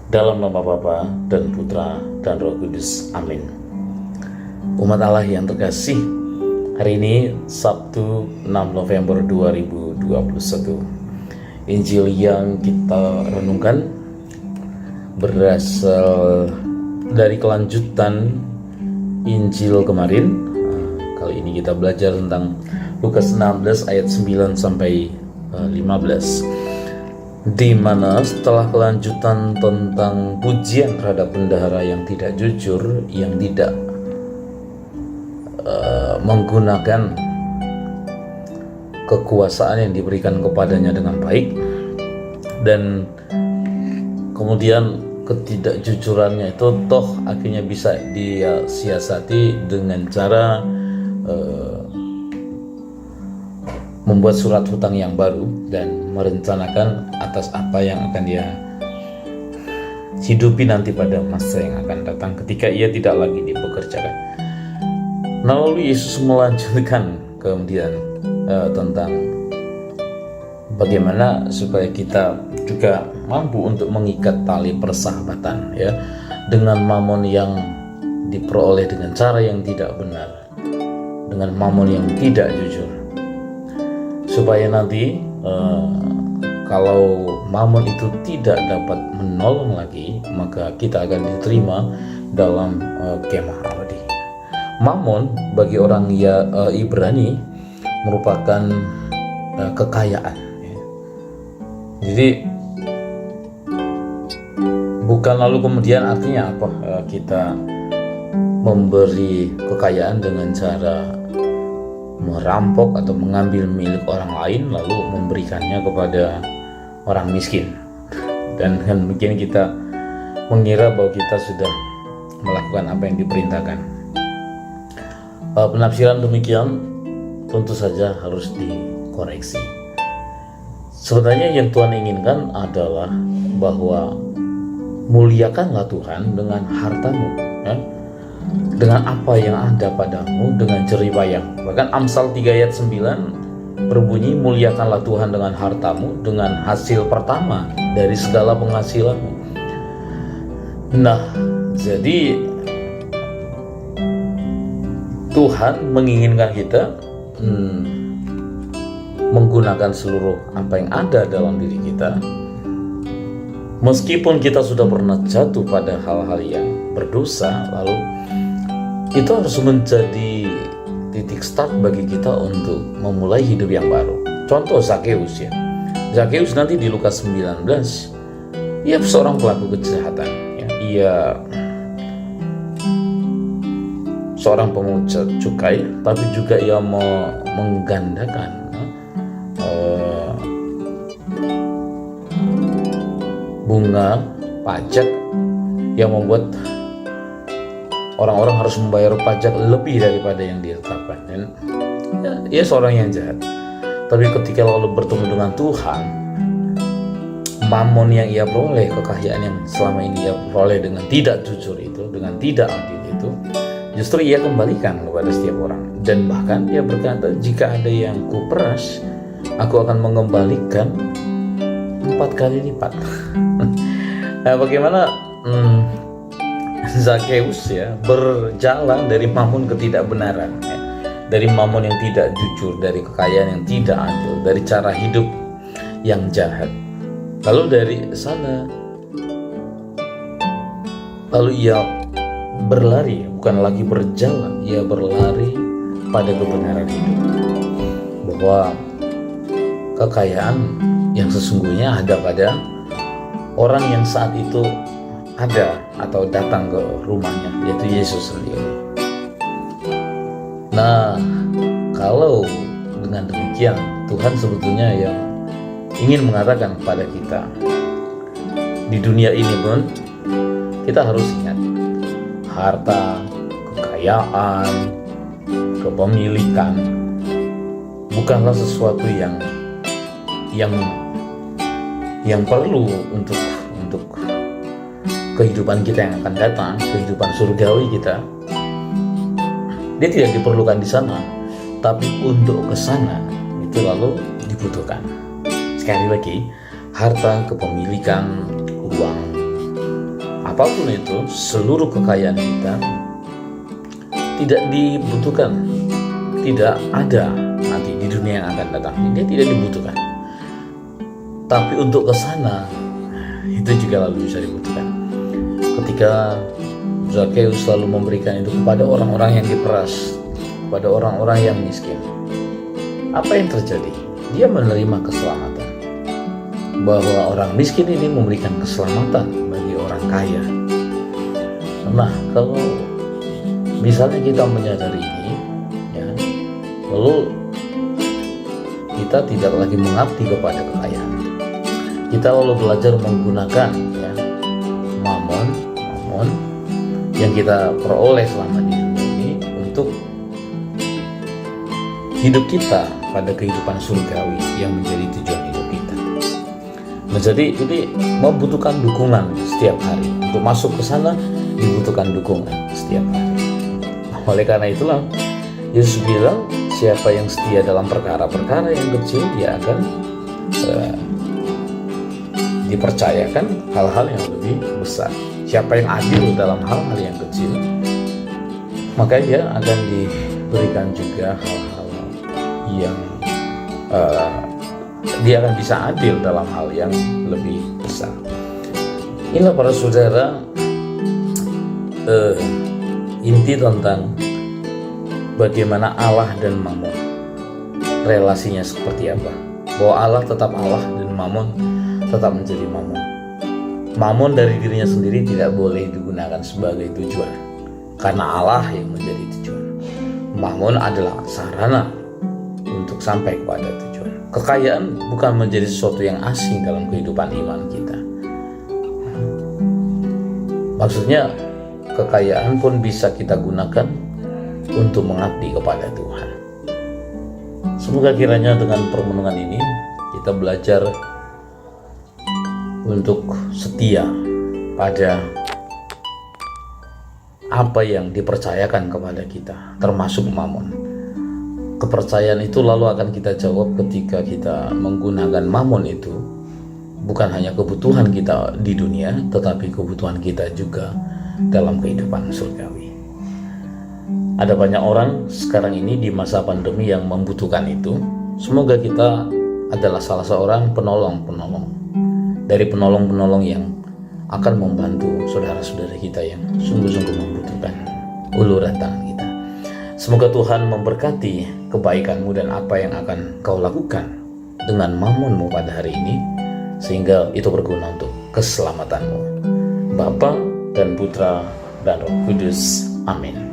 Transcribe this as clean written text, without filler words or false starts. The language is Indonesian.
Dalam nama Bapa dan Putra dan Roh Kudus. Amin. Umat Allah yang terkasih, hari ini Sabtu 6 November 2021. Injil yang kita renungkan berasal dari kelanjutan Injil kemarin. Kali ini kita belajar tentang Lukas 16 ayat 9 sampai 15. Di mana setelah kelanjutan tentang pujian terhadap bendahara yang tidak jujur, yang tidak menggunakan kekuasaan yang diberikan kepadanya dengan baik, dan kemudian ketidakjujurannya itu toh akhirnya bisa dia siasati dengan cara membuat surat hutang yang baru dan merencanakan atas apa yang akan dia hidupi nanti pada masa yang akan datang ketika ia tidak lagi dipekerjakan. Nah, lalu Yesus melanjutkan kemudian tentang bagaimana supaya kita juga mampu untuk mengikat tali persahabatan ya dengan mamon yang diperoleh dengan cara yang tidak benar, dengan mamon yang tidak jujur, supaya nanti kalau mamon itu tidak dapat menolong lagi, maka kita akan diterima dalam kemah abadi. Mamon bagi orang Ibrani merupakan kekayaan ya. Jadi bukan lalu kemudian artinya apa kita memberi kekayaan dengan cara merampok atau mengambil milik orang lain lalu memberikannya kepada orang miskin, dan mungkin kita mengira bahwa kita sudah melakukan apa yang diperintahkan. Penafsiran demikian tentu saja harus dikoreksi. Sebenarnya yang Tuhan inginkan adalah bahwa muliakanlah Tuhan dengan hartamu ya? Dengan apa yang ada padamu, dengan jerih payah. Bahkan Amsal 3 ayat 9 berbunyi, muliakanlah Tuhan dengan hartamu, dengan hasil pertama dari segala penghasilanmu. Nah, jadi Tuhan menginginkan kita menggunakan seluruh apa yang ada dalam diri kita, meskipun kita sudah pernah jatuh pada hal-hal yang berdosa, lalu itu harus menjadi titik start bagi kita untuk memulai hidup yang baru. Contoh Zakheus ya. Zakheus nanti di Lukas 19, ia seorang pelaku kejahatan ya. Ia seorang pemungut cukai, tapi juga ia menggandakan bunga pajak yang membuat orang-orang harus membayar pajak lebih daripada yang ditetapkan. Dan ia seorang yang jahat. Tapi ketika lalu bertemu dengan Tuhan, mamon yang ia peroleh, kekayaan yang selama ini ia peroleh dengan tidak jujur itu, dengan tidak adil itu, justru ia kembalikan kepada setiap orang. Dan bahkan ia berkata, jika ada yang kuperas, aku akan mengembalikan 4 kali lipat. Nah, bagaimana Zakheus ya berjalan dari mamon ketidakbenaran ya, dari mamon yang tidak jujur, dari kekayaan yang tidak adil, dari cara hidup yang jahat. Lalu dari sana lalu ia berlari, bukan lagi berjalan, ia berlari pada kebenaran hidup, bahwa kekayaan yang sesungguhnya ada pada orang yang saat itu ada atau datang ke rumahnya, yaitu Yesus sendiri. Nah, kalau dengan demikian Tuhan sebetulnya yang ingin mengatakan kepada kita, di dunia ini pun kita harus ingat, harta, kekayaan, kepemilikan bukanlah sesuatu yang perlu untuk kehidupan kita yang akan datang, kehidupan surgawi kita. Dia tidak diperlukan di sana, tapi untuk ke sana itu lalu dibutuhkan. Sekali lagi, harta, kepemilikan, uang, apapun itu, seluruh kekayaan kita tidak dibutuhkan, tidak ada nanti di dunia yang akan datang. Dia tidak dibutuhkan. Tapi untuk ke sana itu juga lalu bisa dibutuhkan. Ketika Zakheus selalu memberikan itu kepada orang-orang yang diperas, kepada orang-orang yang miskin, apa yang terjadi? Dia menerima keselamatan. Bahwa orang miskin ini memberikan keselamatan bagi orang kaya. Nah, kalau misalnya kita menyadari ini, ya, lalu kita tidak lagi mengabdi kepada kekayaan. Kita lalu belajar menggunakan, ya, mamon yang kita peroleh selama di dunia ini untuk hidup kita pada kehidupan surgawi yang menjadi tujuan hidup kita. Nah, jadi ini membutuhkan dukungan setiap hari. Untuk masuk ke sana dibutuhkan dukungan setiap hari. Nah, oleh karena itulah Yesus bilang, siapa yang setia dalam perkara-perkara yang kecil, dia akan dipercayakan hal-hal yang lebih besar. Siapa yang adil dalam hal-hal yang kecil, maka dia akan diberikan juga hal-hal yang dia akan bisa adil dalam hal yang lebih besar. Inilah para saudara inti tentang bagaimana Allah dan Mamon, relasinya seperti apa. Bahwa Allah tetap Allah dan Mamon tetap menjadi Mamon. Mamon dari dirinya sendiri tidak boleh digunakan sebagai tujuan, karena Allah yang menjadi tujuan. Mamon adalah sarana untuk sampai kepada tujuan. Kekayaan bukan menjadi sesuatu yang asing dalam kehidupan iman kita. Maksudnya, kekayaan pun bisa kita gunakan untuk mengabdi kepada Tuhan. Semoga kiranya dengan permenungan ini kita belajar untuk setia pada apa yang dipercayakan kepada kita, termasuk mamon. Kepercayaan itu lalu akan kita jawab ketika kita menggunakan mamon itu bukan hanya kebutuhan kita di dunia, tetapi kebutuhan kita juga dalam kehidupan surgawi. Ada banyak orang sekarang ini di masa pandemi yang membutuhkan itu. Semoga kita adalah salah seorang penolong-penolong dari penolong-penolong yang akan membantu saudara-saudara kita yang sungguh-sungguh membutuhkan uluran tangan kita. Semoga Tuhan memberkati kebaikanmu dan apa yang akan kau lakukan dengan mamonmu pada hari ini, sehingga itu berguna untuk keselamatanmu. Bapa dan Putra dan Roh Kudus. Amin.